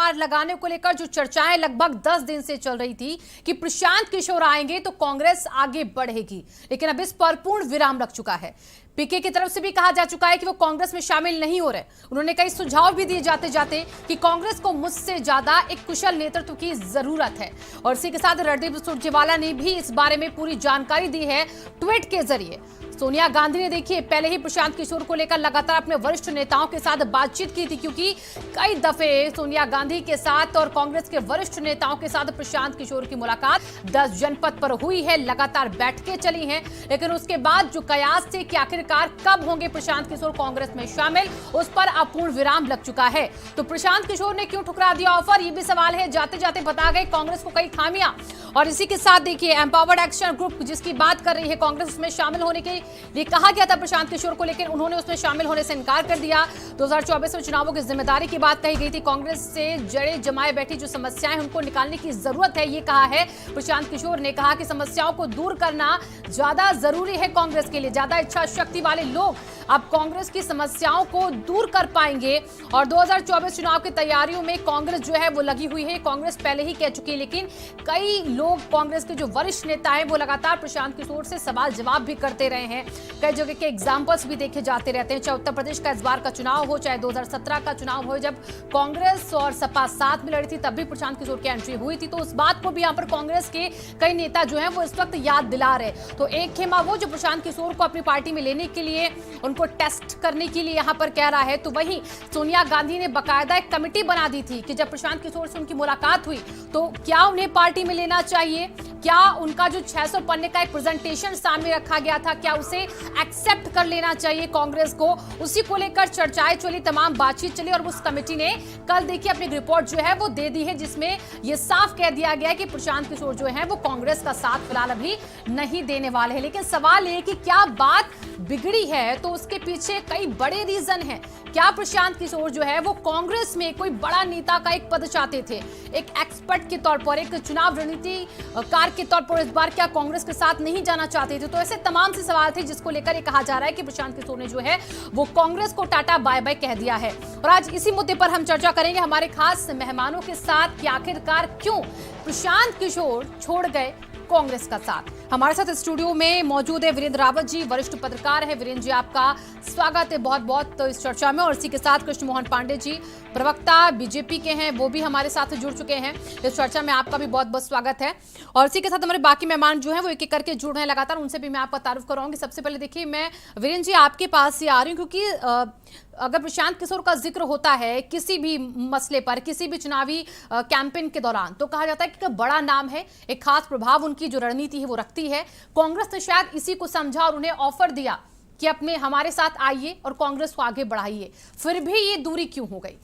गुहार लगाने को लेकर जो चर्चाएं लगभग 10 दिन से चल रही थी कि प्रशांत किशोर आएंगे तो कांग्रेस आगे बढ़ेगी, लेकिन अब इस पर पूर्ण विराम लग चुका है। पीके की तरफ से भी कहा जा चुका है कि वो कांग्रेस में शामिल नहीं हो रहे। उन्होंने कई सुझाव भी दिए जाते जाते कि कांग्रेस को मुझसे ज्यादा एक कुशल नेतृत्व की जरूरत है। और इसी के साथ रणदीप सुरजेवाला ने भी इस बारे में पूरी जानकारी दी है ट्वीट के जरिए। सोनिया गांधी ने देखिए पहले ही प्रशांत किशोर को लेकर लगातार अपने वरिष्ठ नेताओं के साथ बातचीत की थी, क्योंकि कई दफे सोनिया गांधी के साथ और कांग्रेस के वरिष्ठ नेताओं के साथ प्रशांत किशोर की मुलाकात 10 जनपद पर हुई है, लगातार बैठकें चली हैं। लेकिन उसके बाद जो कयास थे कि आखिरकार कब होंगे प्रशांत किशोर कांग्रेस में शामिल, उस पर अपूर्ण विराम लग चुका है। तो प्रशांत किशोर ने क्यों ठुकरा दिया ऑफर, ये भी सवाल है। जाते जाते बता गए कांग्रेस को कई खामियां। और इसी के साथ देखिए एम्पावर्ड एक्शन ग्रुप जिसकी बात कर रही है कांग्रेस, उसमें शामिल होने के लिए कहा गया था प्रशांत किशोर को, लेकिन उन्होंने उसमें शामिल होने से इनकार कर दिया। 2024 में चुनावों की जिम्मेदारी की बात कही गई थी। कांग्रेस से जड़ें जमाए बैठी जो समस्याएं उनको निकालने की जरूरत है, ये कहा है प्रशांत किशोर ने। कहा कि समस्याओं को दूर करना ज्यादा जरूरी है कांग्रेस के लिए। ज्यादा इच्छा शक्ति वाले लोग अब कांग्रेस की समस्याओं को दूर कर पाएंगे। और 2024 चुनाव की तैयारियों में कांग्रेस जो है वो लगी हुई है। कांग्रेस पहले ही कह चुकी है, लेकिन कई लोग कांग्रेस के जो वरिष्ठ नेता हैं वो लगातार प्रशांत किशोर से सवाल जवाब भी करते रहे हैं। कई जगह के एग्जाम्पल्स भी देखे जाते रहते हैं, चाहे उत्तर प्रदेश का इस बार का चुनाव हो, चाहे 2017 का चुनाव हो, जब कांग्रेस और सपा साथ में लड़ी थी तब भी प्रशांत किशोर की एंट्री हुई थी। तो उस बात को भी यहाँ पर कांग्रेस के कई नेता जो हैं वो इस वक्त याद दिला रहे। तो एक खेमा वो जो प्रशांत किशोर को अपनी पार्टी में लेने के लिए, उनको टेस्ट करने के लिए यहाँ पर कह रहा है, तो वहीं सोनिया गांधी ने बाकायदा एक कमेटी बना दी थी कि जब प्रशांत किशोर से उनकी मुलाकात हुई तो क्या उन्हें पार्टी में लेना चाहिए, क्या उनका जो 600 पन्ने का एक प्रेजेंटेशन सामने रखा गया था क्या उसे एक्सेप्ट कर लेना चाहिए कांग्रेस को। उसी को लेकर चर्चाएं चली, तमाम बातचीत चली और उस कमेटी ने कल देखिए अपनी रिपोर्ट जो है वो दे दी है, जिसमें ये साफ कह दिया गया है कि प्रशांत किशोर जो है वो कांग्रेस का साथ फिलहाल अभी नहीं देने वाले हैं। लेकिन सवाल ये कि क्या बात बिगड़ी है, तो उसके पीछे कई बड़े रीजन हैं। क्या प्रशांत किशोर जो है वो कांग्रेस में कोई बड़ा नेता का एक पद चाहते थे, एक एक्सपर्ट के तौर पर, एक चुनाव रणनीतिकार के तौर पर इस बार क्या कांग्रेस के साथ नहीं जाना चाहते थे? तो ऐसे तमाम से सवाल थे जिसको लेकर ये कहा जा रहा है कि प्रशांत किशोर ने जो है वो कांग्रेस को टाटा बाय बाय कह दिया है। और आज इसी मुद्दे पर हम चर्चा करेंगे हमारे खास मेहमानों के साथ कि आखिरकार क्यों प्रशांत किशोर छोड़ गए कांग्रेस का साथ। हमारे साथ स्टूडियो में मौजूद है वीरेंद्र रावत जी, वरिष्ठ पत्रकार है। वीरेंद्र जी आपका स्वागत है बहुत बहुत इस चर्चा में। और इसी के साथ कृष्ण मोहन पांडे जी, प्रवक्ता बीजेपी के हैं, वो भी हमारे साथ जुड़ चुके हैं इस चर्चा में। आपका भी बहुत बहुत स्वागत है। और इसी के साथ हमारे बाकी मेहमान जो हैं वो एक एक करके जुड़ रहे हैं लगातार, उनसे भी मैं आपका तारुफ कराऊंगी। सबसे पहले देखिए मैं वीरेंद्र जी आपके पास ही आ रही हूँ, क्योंकि अगर प्रशांत किशोर का जिक्र होता है किसी भी मसले पर, किसी भी चुनावी कैंपेन के दौरान, तो कहा जाता है कि बड़ा नाम है, एक खास प्रभाव उनकी जो रणनीति है वो रखती है। कांग्रेस ने शायद इसी को समझा और उन्हें ऑफर दिया कि अपने हमारे साथ आइए और कांग्रेस को आगे बढ़ाइए। फिर भी ये दूरी क्यों हो गई?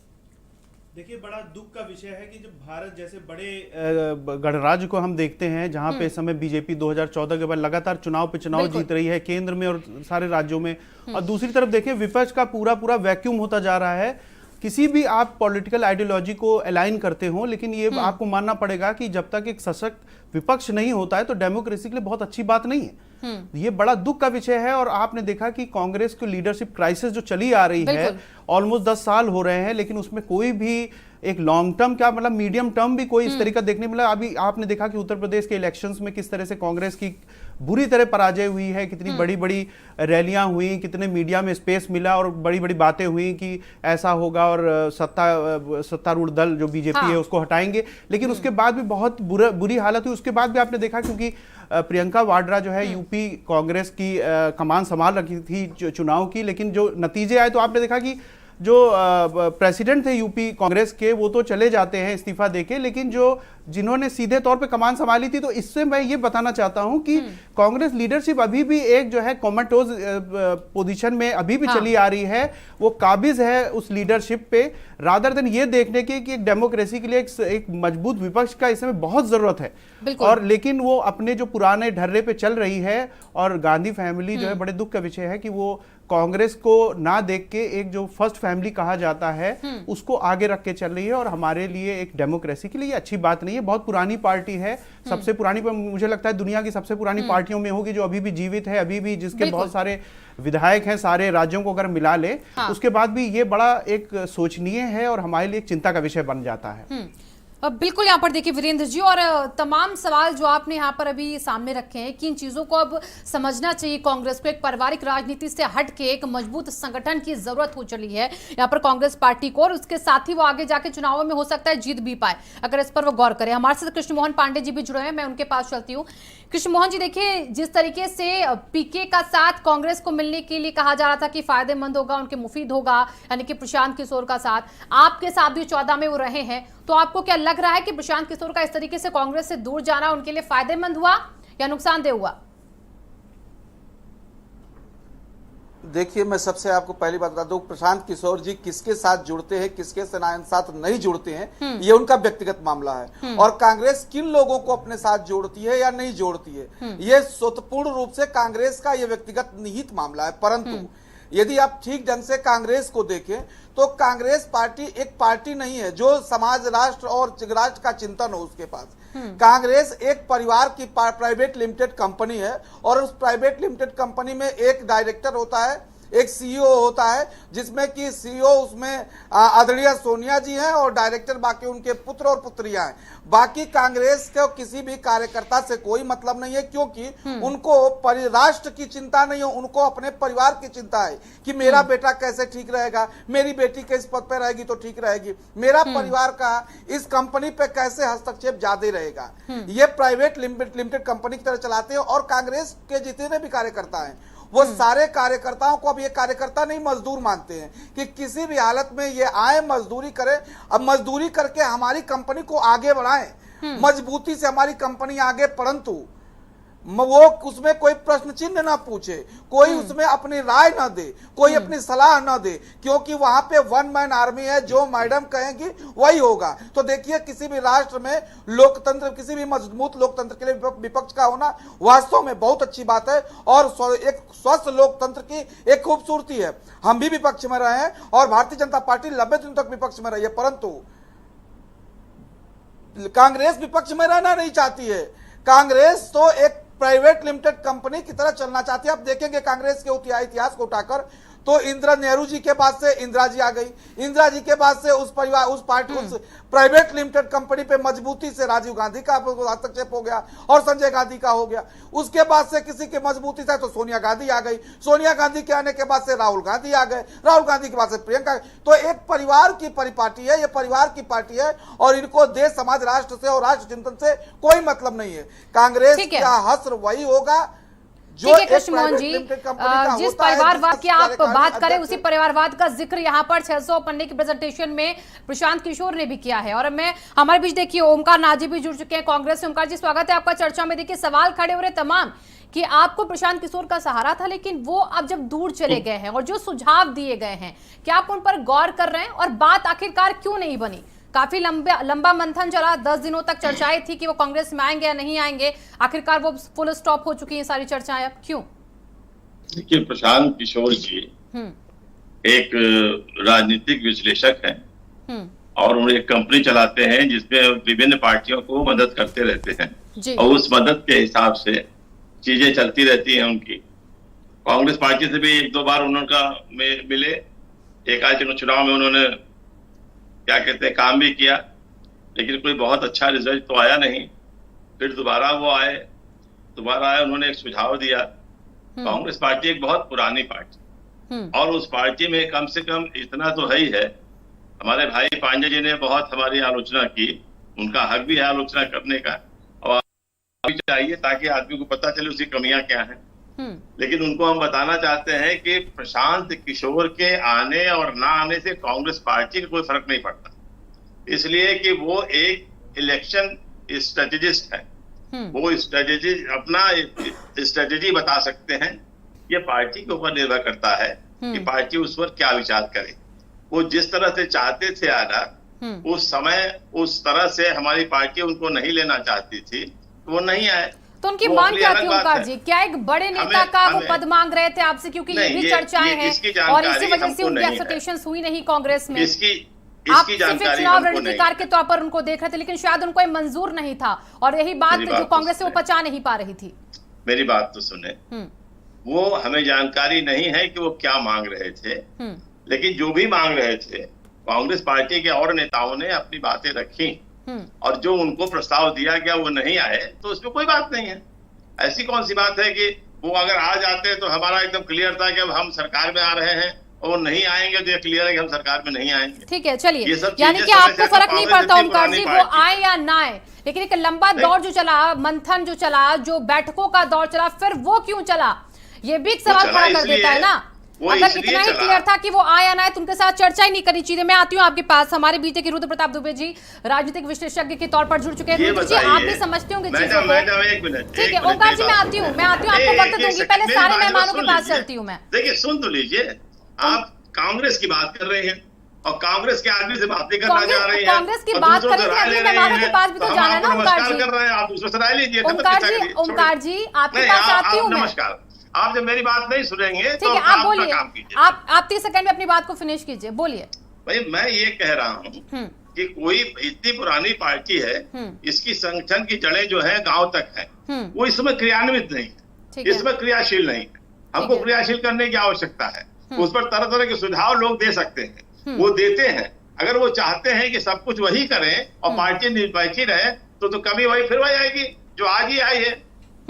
देखिए, बड़ा दुख का विषय है कि जब भारत जैसे बड़े गणराज्य को हम देखते हैं, जहां पे इस समय बीजेपी 2014 के बाद लगातार चुनाव पे चुनाव जीत रही है केंद्र में और सारे राज्यों में, और दूसरी तरफ देखें विपक्ष का पूरा पूरा वैक्यूम होता जा रहा है। किसी भी आप पॉलिटिकल आइडियोलॉजी को अलाइन करते हो, लेकिन ये आपको मानना पड़ेगा कि जब तक एक सशक्त विपक्ष नहीं होता है तो डेमोक्रेसी के लिए बहुत अच्छी बात नहीं है। ये बड़ा दुख का विषय है। और आपने देखा कि कांग्रेस की लीडरशिप क्राइसिस जो चली आ रही है, ऑलमोस्ट 10 साल हो रहे हैं, लेकिन उसमें कोई भी एक लॉन्ग टर्म, क्या मतलब मीडियम टर्म भी कोई इस तरीका देखने मिला। अभी आपने देखा कि उत्तर प्रदेश के इलेक्शंस में किस तरह से कांग्रेस की बुरी तरह पराजय हुई है, कितनी बड़ी बड़ी रैलियां हुई, कितने मीडिया में स्पेस मिला और बड़ी बड़ी बातें हुई कि ऐसा होगा और सत्तारूढ़ दल जो बीजेपी है उसको हटाएंगे। लेकिन उसके बाद भी बहुत बुरी हालत हुई। उसके बाद भी आपने देखा, क्योंकि प्रियंका वाड्रा जो है यूपी कांग्रेस की कमान संभाल रखी थी चुनाव की, लेकिन जो नतीजे आए तो आपने देखा कि जो प्रेसिडेंट थे यूपी कांग्रेस के वो तो चले जाते हैं इस्तीफा देके, लेकिन जो जिन्होंने सीधे तौर पे कमान संभाली थी, तो इससे मैं ये बताना चाहता हूं कि कांग्रेस लीडरशिप अभी भी एक जो है कोमाटोज पोजीशन में अभी भी चली आ रही है। वो काबिज है उस लीडरशिप पे, रादर देन ये देखने की कि एक डेमोक्रेसी के लिए एक मजबूत विपक्ष का इस समय बहुत जरूरत है। और लेकिन वो अपने जो पुराने ढर्रे पे चल रही है। और गांधी फैमिली जो है, बड़े दुख का विषय है कि वो कांग्रेस को ना देख के एक जो फर्स्ट फैमिली कहा जाता है उसको आगे रख के चल रही है, और हमारे लिए एक डेमोक्रेसी के लिए अच्छी बात नहीं है। बहुत पुरानी पार्टी है, सबसे पुरानी, मुझे लगता है दुनिया की सबसे पुरानी पार्टियों में होगी, जो अभी भी जीवित है, अभी भी जिसके बहुत सारे विधायक हैं सारे राज्यों को अगर मिला ले, उसके बाद भी ये बड़ा एक सोचनीय है और हमारे लिए एक चिंता का विषय बन जाता है। बिल्कुल, यहाँ पर देखिए वीरेंद्र जी, और तमाम सवाल जो आपने यहाँ पर अभी सामने रखे हैं कि इन चीज़ों को अब समझना चाहिए कांग्रेस को। एक पारिवारिक राजनीति से हट के एक मजबूत संगठन की जरूरत हो चली है यहाँ पर कांग्रेस पार्टी को, और उसके साथ ही वो आगे जाके चुनावों में हो सकता है जीत भी पाए, अगर इस पर वो गौर करें। हमारे साथ कृष्ण मोहन पांडे जी भी जुड़े हैं, मैं उनके पास चलती हूँ। कृष्ण मोहन जी, देखिए जिस तरीके से पीके का साथ कांग्रेस को मिलने के लिए कहा जा रहा था कि फायदेमंद होगा, उनके मुफीद होगा, यानी कि प्रशांत किशोर का साथ, आपके साथ भी 14 में वो रहे हैं, तो आपको क्या लग रहा है कि प्रशांत किशोर का इस तरीके से कांग्रेस से दूर जाना उनके लिए फायदेमंद हुआ या नुकसानदेह हुआ? देखिए, मैं सबसे आपको पहली बात बता दूं, प्रशांत किशोर जी किसके साथ जुड़ते हैं, किसके साथ नहीं जुड़ते हैं, ये उनका व्यक्तिगत मामला है। और कांग्रेस किन लोगों को अपने साथ जोड़ती है या नहीं जोड़ती है, ये स्वतःपूर्ण रूप से कांग्रेस का ये व्यक्तिगत निहित मामला है। परंतु यदि आप ठीक ढंग से कांग्रेस को देखें तो कांग्रेस पार्टी एक पार्टी नहीं है जो समाज, राष्ट्र और राष्ट्र का चिंतन हो उसके पास। कांग्रेस एक परिवार की प्राइवेट लिमिटेड कंपनी है, और उस प्राइवेट लिमिटेड कंपनी में एक डायरेक्टर होता है, एक सीईओ होता है, जिसमें कि सीईओ उसमें आदरणीय सोनिया जी हैं और डायरेक्टर बाकी उनके पुत्र और पुत्रियां हैं। बाकी कांग्रेस के किसी भी कार्यकर्ता से कोई मतलब नहीं है, क्योंकि उनको राष्ट्र की चिंता नहीं है, उनको अपने परिवार की चिंता है कि मेरा बेटा कैसे ठीक रहेगा, मेरी बेटी किस पद पर रहेगी तो ठीक रहेगी, मेरा परिवार का इस कंपनी पे कैसे हस्तक्षेप ज्यादा रहेगा। ये प्राइवेट लिमिटेड कंपनी की तरह चलाते हैं। और कांग्रेस के जितने भी कार्यकर्ता हैं वो सारे कार्यकर्ताओं को अब ये कार्यकर्ता नहीं मजदूर मानते हैं कि किसी भी हालत में ये आए, मजदूरी करें, अब मजदूरी करके हमारी कंपनी को आगे बढ़ाएं, मजबूती से हमारी कंपनी आगे, परंतु वो उसमें कोई प्रश्न चिन्ह ना पूछे, कोई उसमें अपनी राय ना दे, कोई अपनी सलाह ना दे, क्योंकि वहां पे वन मैन आर्मी है, जो मैडम कहेंगी वही होगा। तो देखिए, किसी भी राष्ट्र में लोकतंत्र, किसी भी मजबूत लोकतंत्र के लिए विपक्ष का होना वास्तव में बहुत अच्छी बात है, और एक स्वस्थ लोकतंत्र की एक खूबसूरती है। हम भी विपक्ष में रहे हैं और भारतीय जनता पार्टी 90 दिन तक विपक्ष में रही है, परंतु कांग्रेस विपक्ष में रहना नहीं चाहती है। कांग्रेस तो एक प्राइवेट लिमिटेड कंपनी की तरह चलना चाहती है। आप देखेंगे कांग्रेस के इतिहास को उठाकर तो इंदिरा नेहरू जी के बाद से इंदिरा जी आ गई, इंदिरा जी के बाद से उस परिवार, उस पार्टी, उस प्राइवेट लिमिटेड कंपनी पे मजबूती से राजीव गांधी का हस्तक्षेप हो गया और संजय गांधी का हो गया। उसके बाद से किसी के मजबूती से तो सोनिया गांधी आ गई, सोनिया गांधी के आने के बाद से राहुल गांधी आ गए, राहुल गांधी के बाद से प्रियंका। तो एक परिवार की परिपाटी है, ये परिवार की पार्टी है, और इनको देश, समाज, राष्ट्र से और राष्ट्र चिंतन से कोई मतलब नहीं है। कांग्रेस का हश्र वही होगा ठीक है कृष्ण मोहन जी, जिस परिवारवाद की आप बात करें उसी परिवारवाद का जिक्र यहाँ पर 600 पन्ने की प्रेजेंटेशन में प्रशांत किशोर ने भी किया है। और मैं हमारे बीच देखिए ओमकार नाजी भी जुड़ चुके हैं कांग्रेस से। ओमकार जी, स्वागत है आपका चर्चा में। देखिए, सवाल खड़े हो रहे तमाम कि आपको प्रशांत किशोर का सहारा था, लेकिन वो अब जब दूर चले गए हैं और जो सुझाव दिए गए हैं, क्या आप उन पर गौर कर रहे हैं, और बात आखिरकार क्यों नहीं बनी? काफी लंबा मंथन चला, 10 दिनों तक चर्चाएं थी कि वो कांग्रेस में आएंगे या नहीं आएंगे, आखिरकार वो फुल स्टॉप हो चुकी हैं सारी चर्चाएं, अब क्यों? देखिए, प्रशांत किशोर जी एक राजनीतिक विश्लेषक हैं और वो एक कंपनी चलाते हैं जिसमें विभिन्न पार्टियों को मदद करते रहते हैं, और उस मदद के हिसाब से चीजें चलती रहती हैं उनकी। कांग्रेस पार्टी से भी 1-2 बार उनका मिले, एक आध चुनाव में उन्होंने क्या कहते हैं काम भी किया, लेकिन कोई बहुत अच्छा रिजल्ट तो आया नहीं। फिर दोबारा वो आए, उन्होंने एक सुझाव दिया। कांग्रेस पार्टी एक बहुत पुरानी पार्टी, और उस पार्टी में कम से कम इतना तो है ही है, हमारे भाई पांडे जी ने बहुत हमारी आलोचना की, उनका हक भी है आलोचना करने का, और अभी चाहिए ताकि आदमी को पता चले उसकी कमियां क्या हैं। लेकिन उनको हम बताना चाहते हैं कि प्रशांत किशोर के आने और ना आने से कांग्रेस पार्टी का कोई फर्क नहीं पड़ता, इसलिए कि वो एक इलेक्शन स्ट्रेटेजिस्ट है, वो स्ट्रेटेजी अपना स्ट्रेटेजी बता सकते हैं। ये पार्टी के ऊपर निर्भर करता है कि पार्टी उस पर क्या विचार करे। वो जिस तरह से चाहते थे आना, उस समय उस तरह से हमारी पार्टी उनको नहीं लेना चाहती थी, तो वो नहीं आए। तो उनकी वो मांग अपनी क्या अलग थी बात ओमकार है। जी? क्या एक बड़े नेता का वो पद मांग रहे थे आपसे? क्योंकि ये नहीं, भी ये चर्चाएं हैं इसकी और जानकारी इसी वजह से हमको उनकी नहीं है। एक्सपेक्टेशंस हुई नहीं कांग्रेस में। इसकी आप सिर्फ एक जानकारी चुनाव हमको नहीं रणनीतिकार के है। तौर पर उनको देख रहे थे, लेकिन शायद उनको ये मंजूर नहीं था और यही बात मेरी जो बात कांग्रेस से तो वो पचा नहीं पा रही थी। मेरी बात तो सुने, वो हमें जानकारी नहीं है कि वो क्या मांग रहे थे, लेकिन जो भी मांग रहे थे कांग्रेस पार्टी के और नेताओं ने अपनी बातें रखी और जो उनको प्रस्ताव दिया गया वो नहीं आए, तो उसमें कोई बात नहीं है। ऐसी कौन सी बात है कि वो अगर आ जाते तो हमारा एकदम क्लियर था कि अब हम सरकार में आ रहे हैं, और नहीं आएंगे तो ये क्लियर है कि हम सरकार में नहीं आएंगे। ठीक है, चलिए, ये सब यानी चीजें कि समय आपको से फर्क नहीं कांग्रेस पड़ता इतनी ओमकार जी पुरानी वो पार्टी। आए या ना आए, लेकिन एक लंबा दौर जो चला, मंथन जो चला, जो बैठकों का दौर चला, फिर वो क्यों चला? ये भी एक सवाल खड़ा कर देता है ना। अगर इतना ही क्लियर था कि वो आए या ना आए तो उनके साथ चर्चा ही नहीं करनी चाहिए। मैं आती हूँ आपके पास, हमारे बीच के रुद्र प्रताप दुबे जी राजनीतिक विशेषज्ञ के तौर पर जुड़ चुके हैं। रुद्र जी, आप भी समझते होंगे चीजों को। एक मिनट, ठीक है ओमकार जी, मैं आती हूँ आपको वक्त दूंगी, पहले सारे मेहमानों के पास चलती हूँ मैं। देखिए, सुन तो लीजिए, आप कांग्रेस की बात कर रहे हैं और कांग्रेस के आदमी से बात नहीं करना चाह रहे हैं। कांग्रेस की बात करें तो अपने मेहमानों के पास भी तो जाना है ना ओमकार जी। कर रहे हैं आप, दूसरे से राय लीजिए। ओमकार जी आपके पास आती हूँ मैं। नमस्कार, आप जब मेरी बात नहीं सुनेंगे ठीक तो है, आप बोलिए, काम कीजिए। आप 30 सेकंड में अपनी बात को फिनिश कीजिए, बोलिए। भाई, मैं ये कह रहा हूँ कि कोई इतनी पुरानी पार्टी है, इसकी संगठन की जड़ें जो है गांव तक है, वो इसमें क्रियान्वित नहीं है, इसमें क्रियाशील नहीं है। हमको क्रियाशील करने की आवश्यकता है। उस पर तरह तरह के सुझाव लोग दे सकते हैं, वो देते हैं। अगर वो चाहते हैं कि सब कुछ वही करें और पार्टी निरपैक्षी रहे तो कभी वही फिर वही आएगी जो आज ही आई है।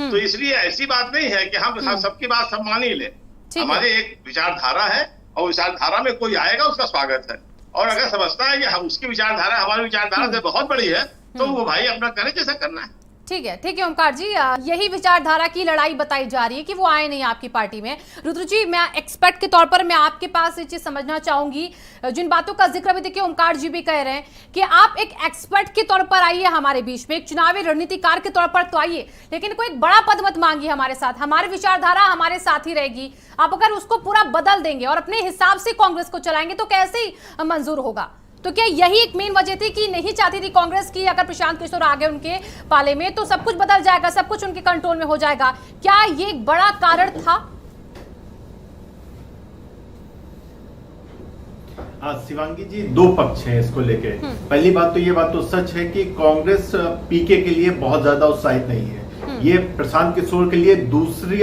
तो इसलिए ऐसी बात नहीं है कि हम सबकी बात सब मान ही ले। हमारी एक विचारधारा है और विचारधारा में कोई आएगा उसका स्वागत है, और अगर समझता है कि हम उसकी विचारधारा हमारी विचारधारा से बहुत बड़ी है तो वो भाई अपना करे जैसा करना है। ठीक है ओमकार जी, यही विचारधारा की लड़ाई बताई जा रही है कि वो आए नहीं आपकी पार्टी में। रुद्र जी, मैं एक्सपर्ट के तौर पर मैं आपके पास ये चीज समझना चाहूंगी, जिन बातों का जिक्र भी देखिए ओमकार जी भी कह रहे हैं कि आप एक एक्सपर्ट के तौर पर आइए हमारे बीच में, एक चुनावी रणनीतिकार के तौर पर तो आइए, लेकिन कोई एक बड़ा पद मत मांगिए हमारे साथ। हमारी विचारधारा हमारे साथ ही रहेगी। आप अगर उसको पूरा बदल देंगे और अपने हिसाब से कांग्रेस को चलाएंगे तो कैसे ही मंजूर होगा? तो क्या यही एक मेन वजह थी कि नहीं चाहती थी कांग्रेस की अगर प्रशांत किशोर आ गए उनके पाले में तो सब कुछ बदल जाएगा, सब कुछ उनके कंट्रोल में हो जाएगा? क्या ये एक बड़ा कारण था? शिवांगी जी, दो पक्ष हैं इसको लेके। पहली बात तो ये बात तो सच है कि कांग्रेस पीके के लिए बहुत ज्यादा उत्साहित नहीं है। ये प्रशांत किशोर के लिए दूसरी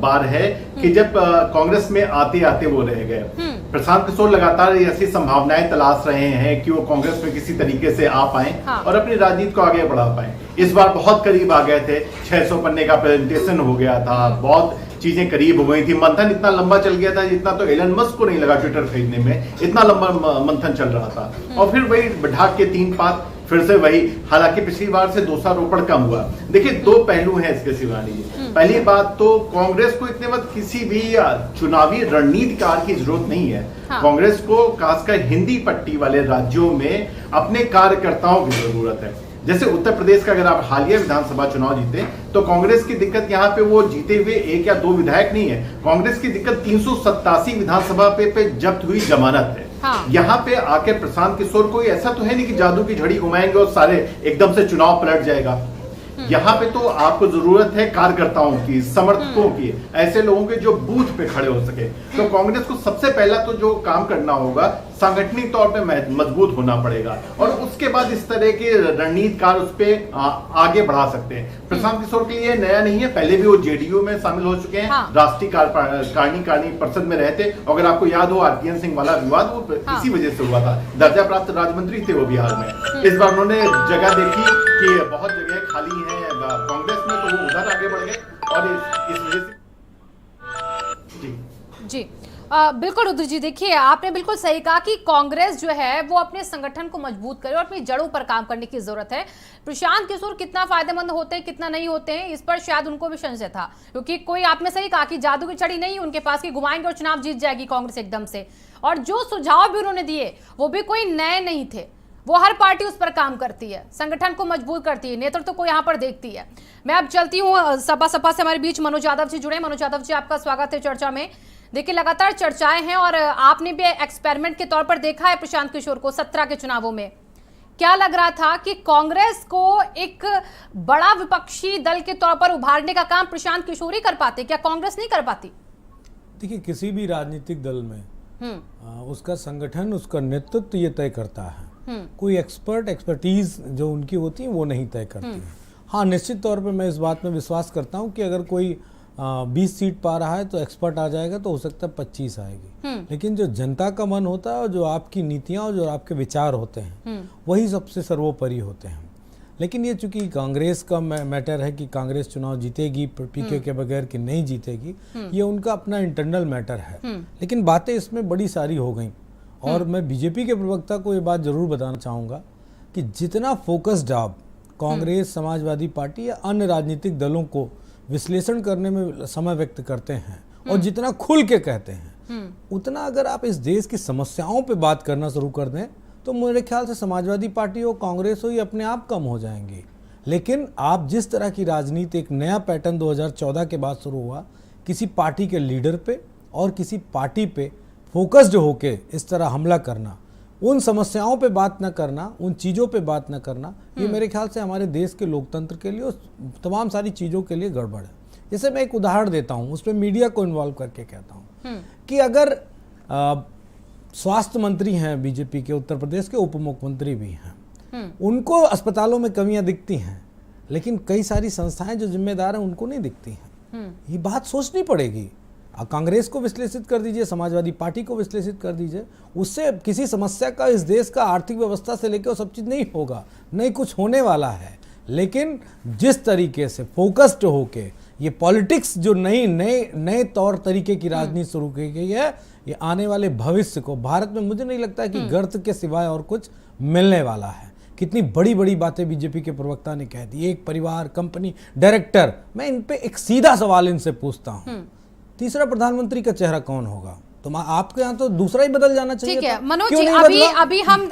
बार है कि जब कांग्रेस में आते आते वो रह गए। प्रशांत किशोर लगातार ऐसी संभावनाएं तलाश रहे हैं कि वो कांग्रेस में किसी तरीके से आ पाए और अपनी राजनीति को आगे बढ़ा पाए। इस बार बहुत करीब आ गए थे, 600 पन्ने का प्रेजेंटेशन हो गया था, बहुत चीजें करीब हो गई थी। मंथन इतना लंबा चल गया था जितना तो एलन मस्क को नहीं लगा ट्विटर खरीदने में, इतना लंबा मंथन चल रहा था। और फिर वही ढाक के 3 पात फिर से वही, हालांकि पिछली बार से दोषारोपण कम हुआ। देखिए, 2 पहलू हैं इसके शिवानी जी। पहली बात तो कांग्रेस को इतने वक्त किसी भी चुनावी रणनीतिकार की जरूरत नहीं है। कांग्रेस को खासकर हिंदी पट्टी वाले राज्यों में अपने कार्यकर्ताओं की जरूरत है। जैसे उत्तर प्रदेश का अगर आप हालिया विधानसभा चुनाव जीते तो कांग्रेस की दिक्कत यहाँ पे वो जीते हुए 1 या 2 विधायक नहीं है। कांग्रेस की दिक्कत 387 विधानसभा पे जब्त हुई जमानत है। यहाँ पे आके प्रशांत किशोर कोई ऐसा तो है नहीं कि जादू की झड़ी घुमाएंगे और सारे एकदम से चुनाव पलट जाएगा। यहाँ पे तो आपको जरूरत है कार्यकर्ताओं की, समर्थकों की, ऐसे लोगों के जो बूथ पे खड़े हो सके। तो कांग्रेस को सबसे पहला तो जो काम करना होगा, सांगठनिक तौर पे मजबूत होना पड़ेगा और उसके बाद इस तरह के रणनीतिकार उस पे आगे बढ़ा सकते हैं। प्रशांत किशोर के लिए नया नहीं है, पहले भी वो जेडीयू में शामिल हो चुके हैं, राष्ट्रीय कार्यकारिणी परिषद में रहते। अगर आपको याद हो आरपीएन सिंह वाला विवाद वो इसी वजह से हुआ था, दर्जा प्राप्त राज्य मंत्री थे वो बिहार में। इस बार उन्होंने जगह देखी कि बहुत जगह खाली है कांग्रेस में, तो वो उधर आगे बढ़ गए और इस वजह से जी बिल्कुल रुद्र जी, देखिए आपने बिल्कुल सही कहा कि कांग्रेस जो है वो अपने संगठन को मजबूत करे और अपनी जड़ों पर काम करने की जरूरत है। प्रशांत किशोर कितना फायदेमंद होते हैं कितना नहीं होते हैं इस पर शायद उनको भी संशय था, क्योंकि कोई आपने सही कहा कि जादू की छड़ी नहीं उनके पास कि घुमाएंगे और चुनाव जीत जाएगी कांग्रेस एकदम से। और जो सुझाव भी उन्होंने दिए वो भी कोई नए नहीं थे, वो हर पार्टी उस पर काम करती है, संगठन को मजबूत करती है, नेतृत्व को यहाँ पर देखती है। मैं अब चलती हूँ सपा से हमारे बीच मनोज यादव जी जुड़े। मनोज यादव जी, आपका स्वागत है चर्चा में। देखिए लगातार चर्चाएं हैं और आपने भी एक्सपेरिमेंट के तौर पर देखा है प्रशांत किशोर को 17 के चुनावों में। क्या लग रहा था कि कांग्रेस को एक बड़ा विपक्षी दल के तौर पर उभारने का काम प्रशांत किशोर ही कर पाते, क्या कांग्रेस नहीं कर पाती? देखिए, किसी भी राजनीतिक दल में उसका संगठन, उसका नेतृत्व ये तय करता है। कोई एक्सपर्टीज जो उनकी होती है वो नहीं तय करती है। हाँ, निश्चित तौर पे मैं इस बात में विश्वास करता हूँ कि अगर कोई 20 सीट पा रहा है तो एक्सपर्ट आ जाएगा, तो हो सकता है 25 आएगी। लेकिन जो जनता का मन होता है और जो आपकी नीतियाँ और जो आपके विचार होते हैं वही सबसे सर्वोपरि होते हैं। लेकिन ये चूंकि कांग्रेस का मैटर है कि कांग्रेस चुनाव जीतेगी पीके के बगैर कि नहीं जीतेगी, ये उनका अपना इंटरनल मैटर है। लेकिन बातें इसमें बड़ी सारी हो गई और मैं बीजेपी के प्रवक्ता को ये बात जरूर बताना चाहूँगा कि जितना फोकस्ड आप कांग्रेस, समाजवादी पार्टी या अन्य राजनीतिक दलों को विश्लेषण करने में समय व्यक्त करते हैं और जितना खुल के कहते हैं, उतना अगर आप इस देश की समस्याओं पे बात करना शुरू कर दें तो मेरे ख्याल से समाजवादी पार्टी हो, कांग्रेस हो, ये अपने आप कम हो जाएंगी। लेकिन आप जिस तरह की राजनीति, एक नया पैटर्न 2014 के बाद शुरू हुआ, किसी पार्टी के लीडर पे और किसी पार्टी पे फोकस्ड होके इस तरह हमला करना, उन समस्याओं पे बात न करना, उन चीज़ों पे बात न करना, ये मेरे ख्याल से हमारे देश के लोकतंत्र के लिए और तमाम सारी चीज़ों के लिए गड़बड़ है। जैसे मैं एक उदाहरण देता हूँ, उसमें मीडिया को इन्वॉल्व करके कहता हूँ कि अगर स्वास्थ्य मंत्री हैं बीजेपी के, उत्तर प्रदेश के उप मुख्यमंत्री भी हैं, उनको अस्पतालों में कमियां दिखती हैं, लेकिन कई सारी संस्थाएं जो जिम्मेदार हैं उनको नहीं दिखती हैं। ये बात सोचनी पड़ेगी। कांग्रेस को विश्लेषित कर दीजिए, समाजवादी पार्टी को विश्लेषित कर दीजिए, उससे किसी समस्या का इस देश का आर्थिक व्यवस्था से लेकर सब चीज़ नहीं होगा, नहीं कुछ होने वाला है। लेकिन जिस तरीके से फोकस्ड होके ये पॉलिटिक्स जो नए तौर तरीके की राजनीति शुरू की गई है, ये आने वाले भविष्य को भारत में मुझे नहीं लगता है कि गर्त के सिवाय और कुछ मिलने वाला है। कितनी बड़ी बड़ी बातें बीजेपी के प्रवक्ता ने कह दी, एक परिवार, कंपनी, डायरेक्टर। मैं इन पे एक सीधा सवाल इनसे पूछता हूँ, तीसरा प्रधानमंत्री का चेहरा कौन होगा? तो आपके यहाँ तो दूसरा ही बदल जाना चाहिए। ठीक है मनोज जी,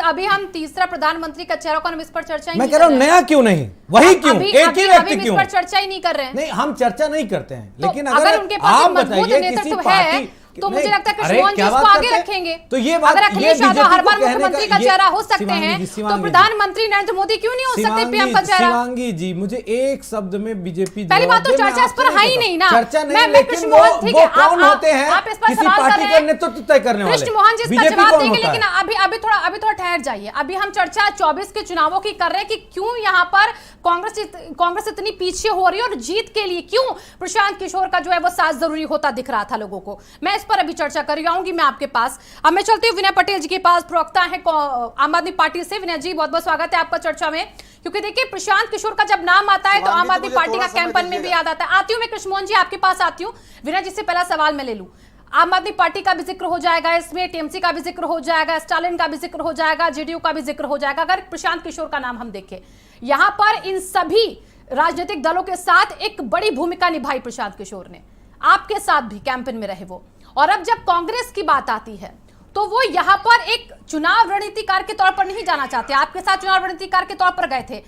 अभी हम तीसरा प्रधानमंत्री का चेहरा कौन, इस पर चर्चा ही मैं कह रहा हूँ नया क्यों नहीं, वही क्यों, एक ही व्यक्ति क्यों? इस पर चर्चा ही नहीं कर रहे हैं। नहीं, हम चर्चा नहीं करते हैं, लेकिन अगर उनके पास आप मजबूत बताइए नेतृत्व किसी है पार्टी, तो मुझे लगता है कि अरे मोहन जी क्या उसको बात आगे करते हैं? रखेंगे। तो ये बात, अगर अखिलेश यादव हर बार मुख्यमंत्री का चेहरा हो सकते हैं तो प्रधानमंत्री नरेंद्र मोदी क्यों नहीं हो सकते पीएम का चेहरा? शिवांगी जी, मुझे एक शब्द में बीजेपी, पहली बात तो चर्चा इस पर है ही नहीं ना। चर्चा नहीं, मैं लेकिन कृष्ण मोहन, ठीक है, कौन होते हैं आप इस पर किसी सवाल कर पार्टी रहे का हैं, नेतृत्व तय करने वाले? कृष्ण मोहन जी इसका बीजेपी जवाब कौन देंगे, होता है? लेकिन अभी थोड़ा ठहर जाइए। अभी हम चर्चा 24 के चुनावों की कर रहे हैं कि क्यों यहाँ पर कांग्रेस इतनी पीछे हो रही है और जीत के लिए क्यों प्रशांत किशोर का जो है वो साथ जरूरी होता दिख रहा था लोगों को। मैं इस पर अभी चर्चा कर आऊंगी मैं आपके पास। अब मैं चलती हूँ विनय पटेल जी के पास, प्रवक्ता है आम आदमी पार्टी से। विनय जी, बहुत बहुत स्वागत है आपका चर्चा में, क्योंकि देखिए प्रशांत किशोर का जब नाम आता है तो आम आदमी पार्टी का कैंपेन में भी याद आता है। आती हूँ मैं कृष्ण मोहन जी आपके पास आती हूँ। विनय जी से पहला सवाल मैं ले लूं, आम आदमी पार्टी का भी जिक्र हो जाएगा इसमें, टीएमसी का भी जिक्र हो जाएगा, स्टालिन का भी जिक्र हो जाएगा, जेडीयू का भी जिक्र हो जाएगा। अगर प्रशांत किशोर का नाम हम देखें, यहां पर इन सभी राजनीतिक दलों के साथ एक बड़ी भूमिका निभाई प्रशांत किशोर ने, आपके साथ भी कैंपेन में रहे वो। और अब जब कांग्रेस की बात आती है तो वो यहां पर एक चुनाव रणनीतिकार के तौर पर नहीं जाना चाहते, आपके साथ चुनाव रणनीतिकार के तौर पर गए थे।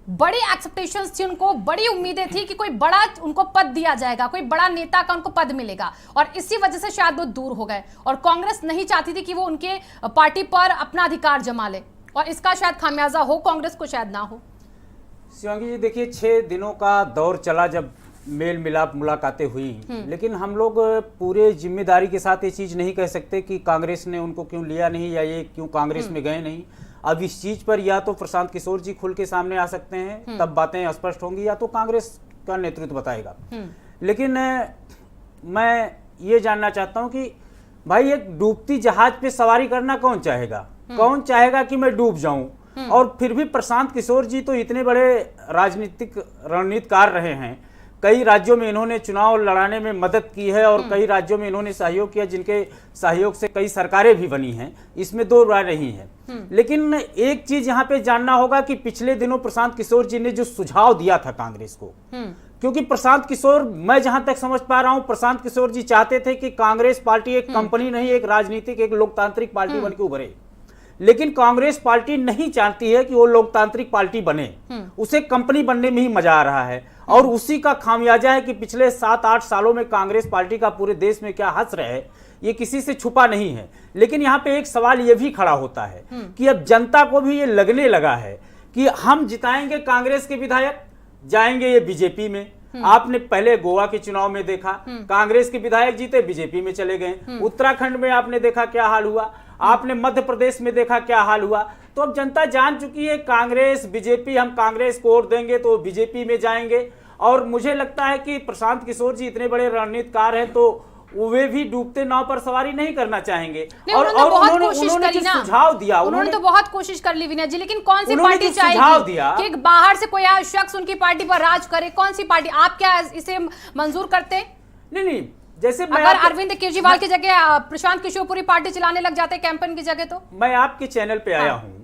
बड़ी एक्सपेक्टेशंस थी उनको, बड़ी उम्मीदें थी कि कोई बड़ा उनको पद दिया जाएगा, कोई बड़ा नेता का उनको पद मिलेगा, और इसी वजह से शायद वो दूर हो गए। और कांग्रेस नहीं चाहती थी कि वो उनके पार्टी पर अपना अधिकार जमा ले, और इसका शायद खामियाजा हो कांग्रेस को, शायद ना हो। शिवांगी जी, देखिए 6 दिनों का दौर चला जब मेल मिलाप मुलाकातें हुई, लेकिन हम लोग पूरे जिम्मेदारी के साथ ये चीज़ नहीं कह सकते कि कांग्रेस ने उनको क्यों लिया नहीं या ये क्यों कांग्रेस में गए नहीं। अब इस चीज़ पर या तो प्रशांत किशोर जी खुल के सामने आ सकते हैं, तब बातें स्पष्ट होंगी, या तो कांग्रेस का नेतृत्व बताएगा। लेकिन मैं ये जानना चाहता हूँ कि भाई एक डूबती जहाज पे सवारी करना कौन चाहेगा? कौन चाहेगा कि मैं डूब जाऊं? और फिर भी प्रशांत किशोर जी तो इतने बड़े राजनीतिक रणनीतिकार रहे हैं, कई राज्यों में इन्होंने चुनाव लड़ाने में मदद की है और कई राज्यों में इन्होंने सहयोग किया, जिनके सहयोग से कई सरकारें भी बनी हैं, इसमें दो राय नहीं है। लेकिन एक चीज यहाँ पे जानना होगा कि पिछले दिनों प्रशांत किशोर जी ने जो सुझाव दिया था कांग्रेस को, क्योंकि प्रशांत किशोर, मैं जहां तक समझ पा रहा हूं, प्रशांत किशोर जी चाहते थे कि कांग्रेस पार्टी एक कंपनी नहीं, एक राजनीतिक, एक लोकतांत्रिक पार्टी बनकर उभरे। लेकिन कांग्रेस पार्टी नहीं चाहती है कि वो लोकतांत्रिक पार्टी बने, उसे कंपनी बनने में ही मजा आ रहा है। और उसी का खामियाजा है कि पिछले 7-8 सालों में कांग्रेस पार्टी का पूरे देश में क्या हश्र है, ये किसी से छुपा नहीं है। लेकिन यहाँ पे एक सवाल ये भी खड़ा होता है कि अब जनता को भी ये लगने लगा है कि हम जिताएंगे कांग्रेस के विधायक, जाएंगे ये बीजेपी में। आपने पहले गोवा के चुनाव में देखा, कांग्रेस के विधायक जीते, बीजेपी में चले गए। उत्तराखंड में आपने देखा क्या हाल हुआ, आपने मध्य प्रदेश में देखा क्या हाल हुआ। तो अब जनता जान चुकी है कांग्रेस बीजेपी, हम कांग्रेस को वोट देंगे तो बीजेपी में जाएंगे। और मुझे लगता है कि प्रशांत किशोर जी इतने बड़े रणनीतिकार हैं तो वे भी डूबते नाव पर सवारी नहीं करना चाहेंगे। और उन्होंने सुझाव दिया, उन्होंने तो बहुत कोशिश कर ली विनय जी, लेकिन कौन सी पार्टी चाहेगी कि बाहर से कोई शख्स उनकी पार्टी पर राज करे? कौन सी पार्टी? आप क्या इसे मंजूर करते? नहीं, जैसे अगर अरविंद केजरीवाल की जगह प्रशांत किशोर पूरी पार्टी चलाने लग जाते कैंपेन की जगह, तो मैं आपके चैनल पे आया हूँ।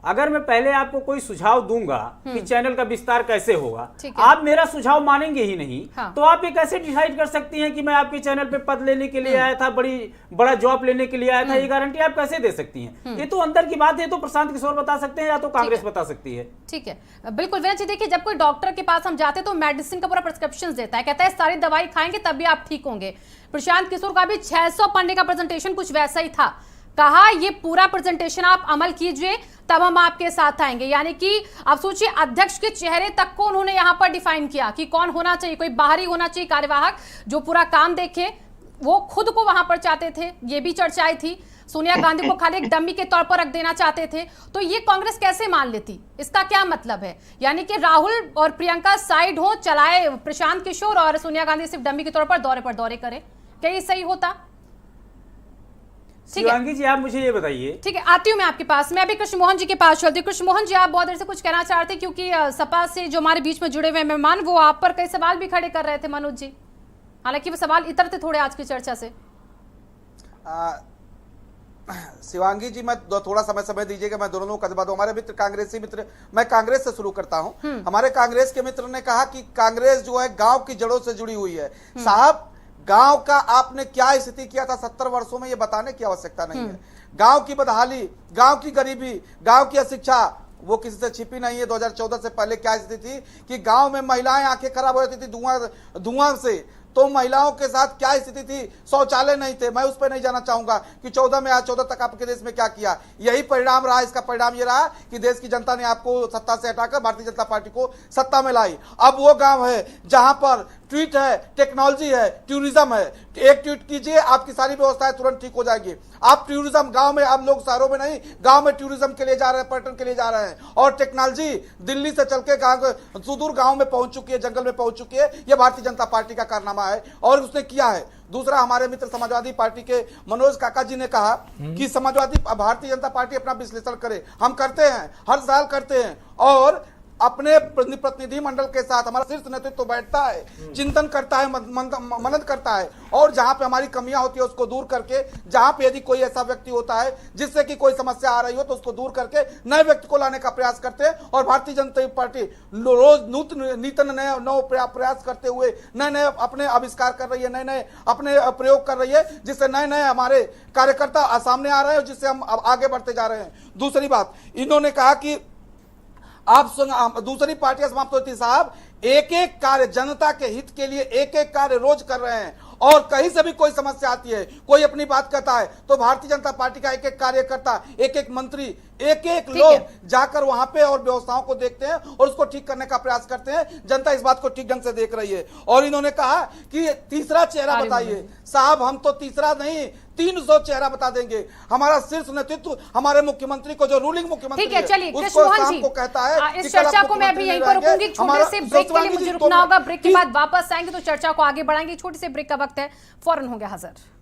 अगर मैं पहले आपको कोई सुझाव दूंगा कि चैनल का विस्तार कैसे होगा, आप मेरा सुझाव मानेंगे ही नहीं। तो आप ये कैसे डिसाइड कर सकती हैं कि मैं आपके चैनल पे पद लेने के लिए आया था, बड़ा जॉब लेने के लिए आया था? ये गारंटी आप कैसे दे सकती हैं? ये तो अंदर की बात है, तो प्रशांत किशोर बता सकते हैं या तो कांग्रेस बता सकती है। ठीक है, बिल्कुल विनय जी। देखिए, जब कोई डॉक्टर के पास हम जाते हैं तो मेडिसिन का पूरा प्रिस्क्रिप्शन देता है, कहता है सारी दवाई खाएंगे तभी आप ठीक होंगे। प्रशांत किशोर का भी 600 पन्ने का प्रेजेंटेशन कुछ वैसा ही था। कहा ये पूरा प्रेजेंटेशन आप अमल कीजिए तब हम आपके साथ आएंगे। यानी कि आप सोचिए, अध्यक्ष के चेहरे तक को उन्होंने यहां पर डिफाइन किया कि कौन होना चाहिए, कोई बाहरी होना चाहिए कार्यवाहक जो पूरा काम देखे। वो खुद को वहां पर चाहते थे, ये भी चर्चाएं थी। सोनिया गांधी को खाली एक डमी के तौर पर रख देना चाहते थे। तो ये कांग्रेस कैसे मान लेती? इसका क्या मतलब है? यानी कि राहुल और प्रियंका साइड हो, चलाए प्रशांत किशोर, और सोनिया गांधी सिर्फ डमी के तौर पर दौरे करे। क्या ये सही होता? शिवांगी जी, आप मुझे ये बताइए। ठीक है, आती हूँ मैं आपके पास। मैं अभी कृष्ण मोहन जी के पास चलती हूँ। कृष्ण मोहन जी, आप बहुत देर से कुछ कहना चाहते, क्योंकि सपा से जो हमारे बीच में जुड़े हुए मेहमान, वो आप पर कई सवाल भी खड़े कर रहे थे मनोज जी। हालांकि वो सवाल इतर थे थोड़े आज की चर्चा से। शिवांगी जी, मैं थोड़ा समय दीजिएगा, मैं दोनों का जवाब दूं। हमारे मित्र कांग्रेसी मित्र, मैं कांग्रेस से शुरू करता हूं। हमारे कांग्रेस के मित्र ने कहा कि कांग्रेस जो है गांव की जड़ों से जुड़ी हुई है। साहब, गांव का आपने क्या स्थिति किया था 70 वर्षों में, ये बताने की आवश्यकता नहीं है। गांव की बदहाली, गांव की गरीबी, गांव की अशिक्षा, वो किसी से छिपी नहीं है। 2014 से पहले क्या स्थिति थी कि गांव में महिलाएं आंखें खराब हो जाती थी धुआं से, तो महिलाओं के साथ क्या स्थिति थी? शौचालय नहीं थे। मैं उस पर नहीं जाना चाहूंगा कि 14 में आज 14 तक आपके देश में क्या किया। यही परिणाम रहा। इसका परिणाम ये रहा कि देश की जनता ने आपको सत्ता से हटाकर भारतीय जनता पार्टी को सत्ता में लाई। अब वो गांव है जहां पर ट्वीट है, टेक्नोलॉजी है, टूरिज्म है। एक ट्वीट कीजिए, आपकी सारी व्यवस्थाएं तुरंत ठीक हो जाएगी। आप टूरिज्म गांव में, आप लोग शहरों में नहीं, गांव में टूरिज्म के लिए जा रहे हैं, पर्यटन के लिए जा रहे हैं। और टेक्नोलॉजी दिल्ली से चल के सुदूर गांव में पहुंच चुकी है, जंगल में पहुंच चुकी है। यह भारतीय जनता पार्टी का कारनामा है और उसने किया है। दूसरा, हमारे मित्र समाजवादी पार्टी के मनोज काका जी ने कहा कि समाजवादी भारतीय जनता पार्टी अपना विश्लेषण करे। हम करते हैं, हर साल करते हैं, और अपने प्रतिनिधि मंडल के साथ हमारा शीर्ष नेतृत्व तो बैठता है, चिंतन करता है, मनन करता है, और जहां पे हमारी कमियां होती है उसको दूर करके, जहां पे यदि कोई ऐसा व्यक्ति होता है जिससे कि कोई समस्या आ रही हो तो उसको दूर करके नए व्यक्ति को लाने का प्रयास करते हैं। और भारतीय जनता पार्टी रोज नूतन नए प्रयास करते हुए नए नए अपने आविष्कार कर रही है, नए नए अपने प्रयोग कर रही है, जिससे नए नए हमारे कार्यकर्ता सामने आ रहे हैं, जिससे हम आगे बढ़ते जा रहे हैं। दूसरी बात, इन्होंने कहा कि आप दूसरी पार्टियां समाप्त होती। साहब, एक एक कार्य जनता के हित के लिए एक एक कार्य रोज कर रहे हैं, और कहीं से भी कोई समस्या आती है, कोई अपनी बात कहता है, तो भारतीय जनता पार्टी का एक एक कार्यकर्ता, एक एक मंत्री, एक एक लोग जाकर वहां पे और व्यवस्थाओं को देखते हैं और उसको ठीक करने का प्रयास करते हैं। जनता इस बात को ठीक ढंग से देख रही है। और इन्होंने कहा कि तीसरा चेहरा बताइए। साहब, हम तो तीसरा नहीं 300 चेहरा बता देंगे। हमारा शीर्ष नेतृत्व हमारे मुख्यमंत्री को, जो रूलिंग मुख्यमंत्री ठीक है, चलिए उसको शाम को कहता है। इस चर्चा को मैं अभी यहीं पर रुकूंगी। छोटे से ब्रेक के लिए मुझे रुकना होगा। ब्रेक के बाद वापस आएंगे तो चर्चा को आगे बढ़ाएंगे। छोटे से ब्रेक का वक्त है, फौरन होंगे हाजिर।